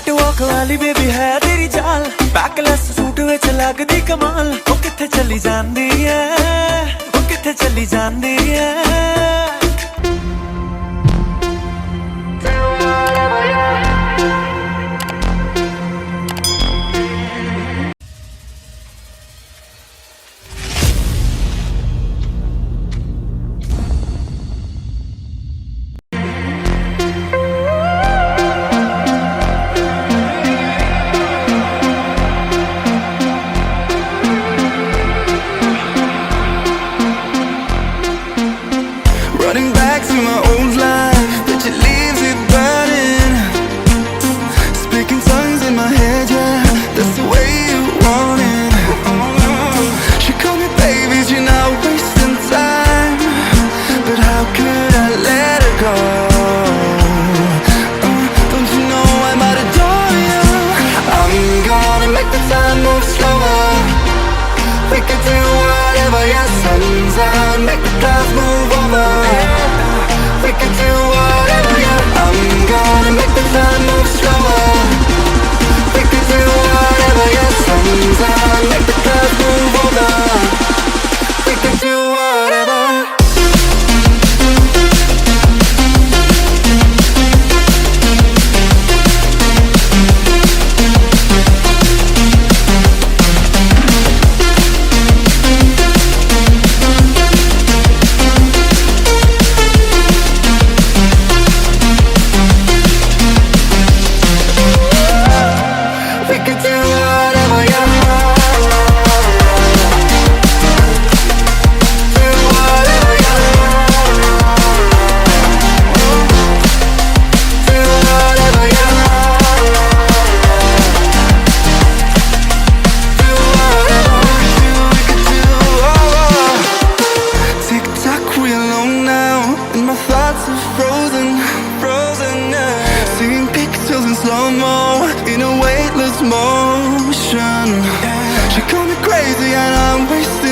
Cat walk वाली baby है तेरी चाल, बैकलेस सूट विच लगदी कमाल। ओ किथे चली जांदी है, ओ किथे चली जांदी है। Running back to my old life, but it leaves it burning. Speaking tongues in my head, yeah, that's the way you want it. She called me baby, you're not wasting time, but how could I let her go? Don't you know I might adore you? I'm gonna make the time move slower. We could do whatever, yeah, sun's out, make the clouds move over. We could do whatever, yeah. I'm gonna make the time move slower. We could do whatever, yeah, sun's out, make the clouds move over. We could do whatever. We could do whatever, yeah. Do whatever, yeah. Do whatever, yeah. Do whatever we could do. Tick tock, we alone now, and my thoughts are frozen, yeah. Seeing pictures in slow-mo, in a weightless motion. She called me crazy and I'm wasting